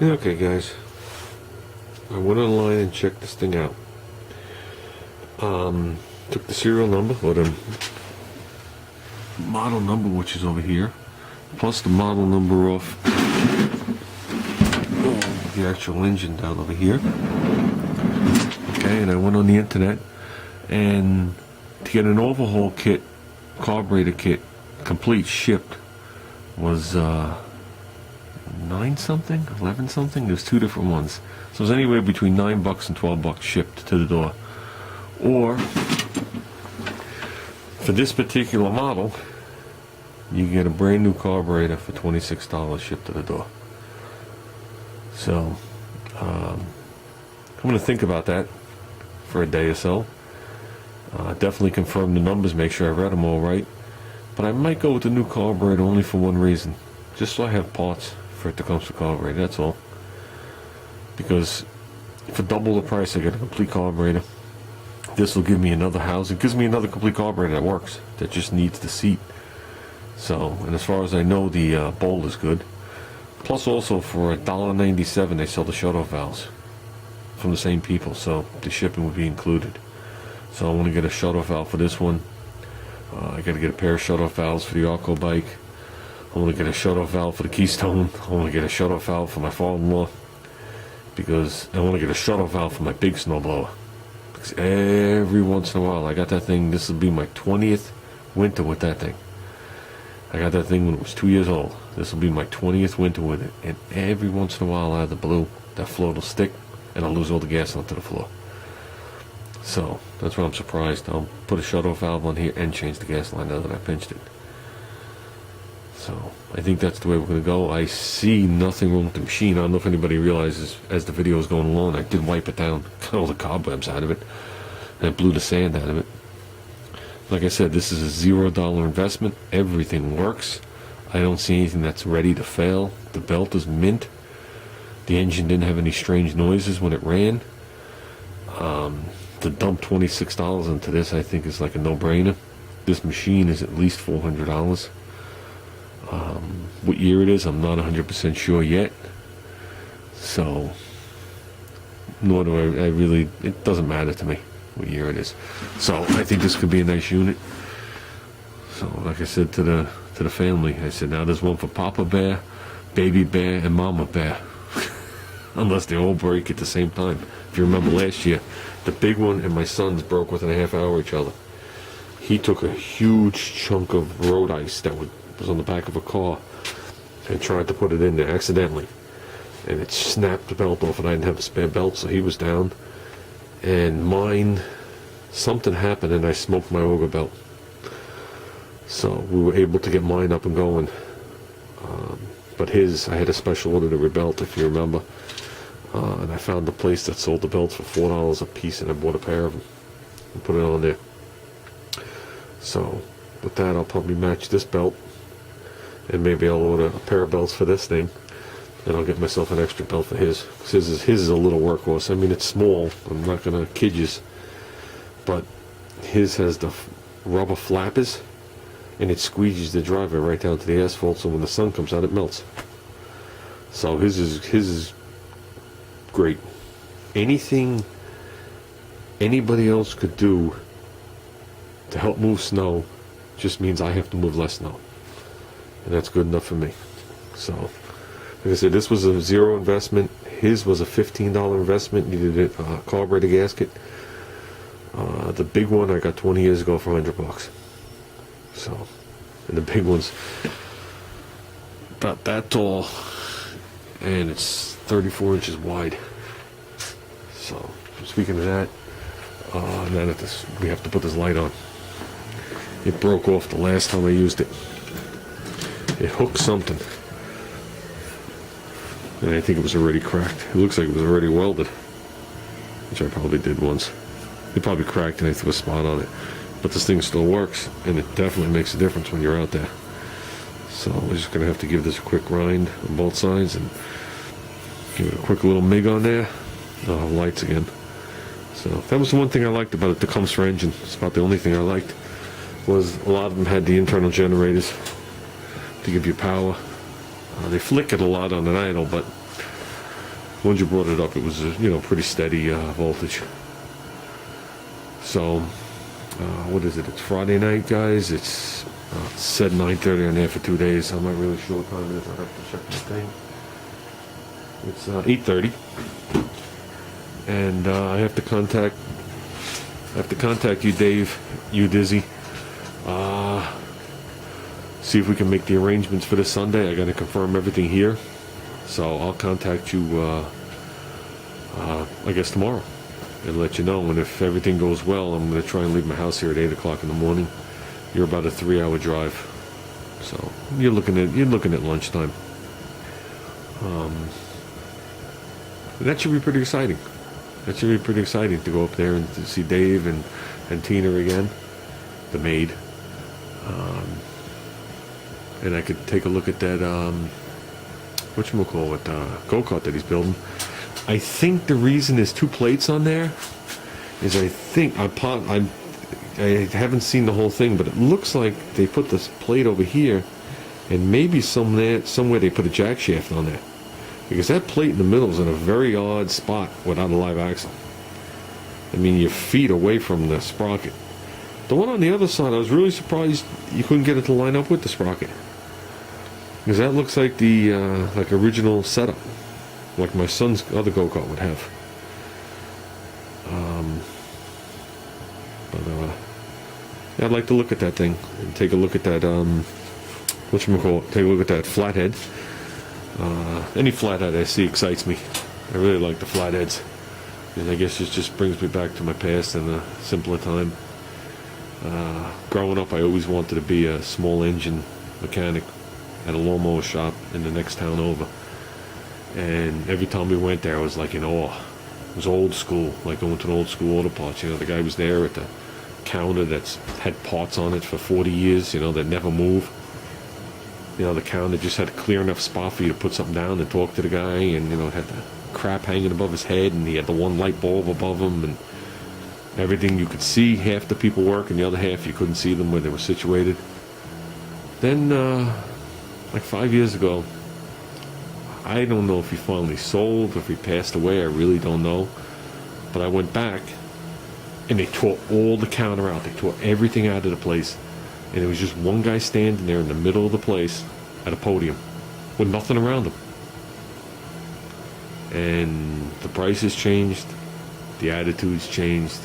Okay guys, I went online and checked this thing out. Took the serial number, or the model number, which is over here, plus the model number off the actual engine down over here. Okay, and I went on the internet, and to get an overhaul kit, carburetor kit, complete, shipped, was 9 something, 11 something. There's 2 different ones, so it's anywhere between $9 and $12 shipped to the door. Or for this particular model, you get a brand new carburetor for $26 shipped to the door. So I'm going to think about that for a day or so. Definitely confirm the numbers, make sure I read them all right. But I might go with the new carburetor only for one reason, just so I have parts for it to come to the carburetor, that's all. Because for double the price I get a complete carburetor. This will give me another house. It gives me another complete carburetor that works, that just needs the seat. So, and as far as I know, the bowl is good. Plus also for $1.97 they sell the shut-off valves from the same people, so the shipping would be included. So I want to get a shut-off valve for this one. I got to get a pair of shut-off valves for the Arco bike. I want to get a shut-off valve for the Keystone. I want to get a shut-off valve for my father-in-law, because I want to get a shut-off valve for my big snowblower. Because every once in a while, I got that thing. This will be my 20th winter with that thing. I got that thing when it was 2 years old. This will be my 20th winter with it. And every once in a while, out of the blue, that float will stick, and I'll lose all the gas onto the floor. So that's why I'm surprised. I'll put a shut-off valve on here and change the gas line now that I pinched it. So I think that's the way we're going to go. I see nothing wrong with the machine. I don't know if anybody realizes as the video is going along, I did wipe it down, got all the cobwebs out of it, and I blew the sand out of it. Like I said, this is a $0 investment. Everything works. I don't see anything that's ready to fail. The belt is mint. The engine didn't have any strange noises when it ran. To dump $26 into this, I think, is like a no-brainer. This machine is at least $400. What year it is, I'm not 100% sure yet. So, nor do I really, it doesn't matter to me what year it is. So, I think this could be a nice unit. So, like I said to the family, I said, now there's one for Papa Bear, Baby Bear, and Mama Bear. Unless they all break at the same time. If you remember last year, the big one and my son's broke within a half hour of each other. He took a huge chunk of road ice that was on the back of a car and tried to put it in there accidentally, and it snapped the belt off, and I didn't have a spare belt, so he was down. And mine, something happened and I smoked my auger belt, so we were able to get mine up and going. But his, I had a special order to rebelt, if you remember, and I found a place that sold the belts for $4 a piece, and I bought a pair of them and put it on there. So with that, I'll probably match this belt, and maybe I'll order a pair of belts for this thing, and I'll get myself an extra belt for his. His is a little workhorse. I mean, it's small, I'm not gonna kid you, but his has the rubber flappers, and it squeegees the driver right down to the asphalt, so when the sun comes out, it melts. So his is great. Anything anybody else could do to help move snow just means I have to move less snow, and that's good enough for me. So, like I said, this was a $0 investment. His was a $15 investment. Needed a carburetor gasket. The big one I got 20 years ago for $100. So, and the big one's about that tall, and it's 34 inches wide. So, speaking of that, now that we have to put this light on. It broke off the last time I used it. It hooked something, and I think it was already cracked. It looks like it was already welded, which I probably did once. It probably cracked and I threw a spot on it. But this thing still works, and it definitely makes a difference when you're out there. So we're just going to have to give this a quick grind on both sides and give it a quick little MIG on there. I'll have lights again. So that was the one thing I liked about it, the Comstor engine. It's about the only thing I liked, was a lot of them had the internal generators to give you power. They flickered a lot on an idle, but once you brought it up, it was pretty steady voltage. So what is it? It's Friday night, guys. It's said 9:30 on there for 2 days. I'm not really sure what time it is. I have to check my thing. It's 8:30, and I have to contact you, Dave, Udizzy. See if we can make the arrangements for this Sunday. I got to confirm everything here, so I'll contact you. I guess tomorrow, and let you know. And if everything goes well, I'm going to try and leave my house here at 8 o'clock in the morning. You're about a 3-hour drive, so you're looking at lunchtime. That should be pretty exciting. That should be pretty exciting to go up there and to see Dave and Tina again, the maid. And I could take a look at that whatchamacallit, go-kart that he's building. I think the reason there's 2 plates on there is I haven't seen the whole thing, but it looks like they put this plate over here, and maybe somewhere they put a jack shaft on there, because that plate in the middle is in a very odd spot without a live axle. I mean, you're feet away from the sprocket. The one on the other side, I was really surprised you couldn't get it to line up with the sprocket, because that looks like the original setup, like my son's other go-kart would have. Yeah, I'd like to look at that thing and take a look at that take a look at that flathead. Any flathead I see excites me. I really like the flatheads, and I guess it just brings me back to my past and a simpler time. Growing up, I always wanted to be a small engine mechanic at a lawnmower shop in the next town over, and every time we went there I was like in awe. It was old school, like going to an old school auto parts. The guy was there at the counter that's had parts on it for 40 years, that never move. The counter just had a clear enough spot for you to put something down and talk to the guy, and it had the crap hanging above his head, and he had the one light bulb above him, and everything you could see. Half the people work, and the other half you couldn't see them where they were situated. Then like 5 years ago, I don't know if he finally sold, if he passed away, I really don't know, but I went back and they tore all the counter out. They tore everything out of the place, and it was just one guy standing there in the middle of the place at a podium with nothing around him. And the prices changed, the attitudes changed,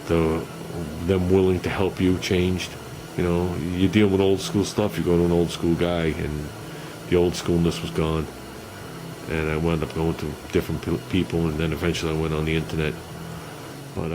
them willing to help you changed. You deal with old school stuff, you go to an old school guy, and the old schoolness was gone. And I wound up going to different people, and then eventually I went on the internet. But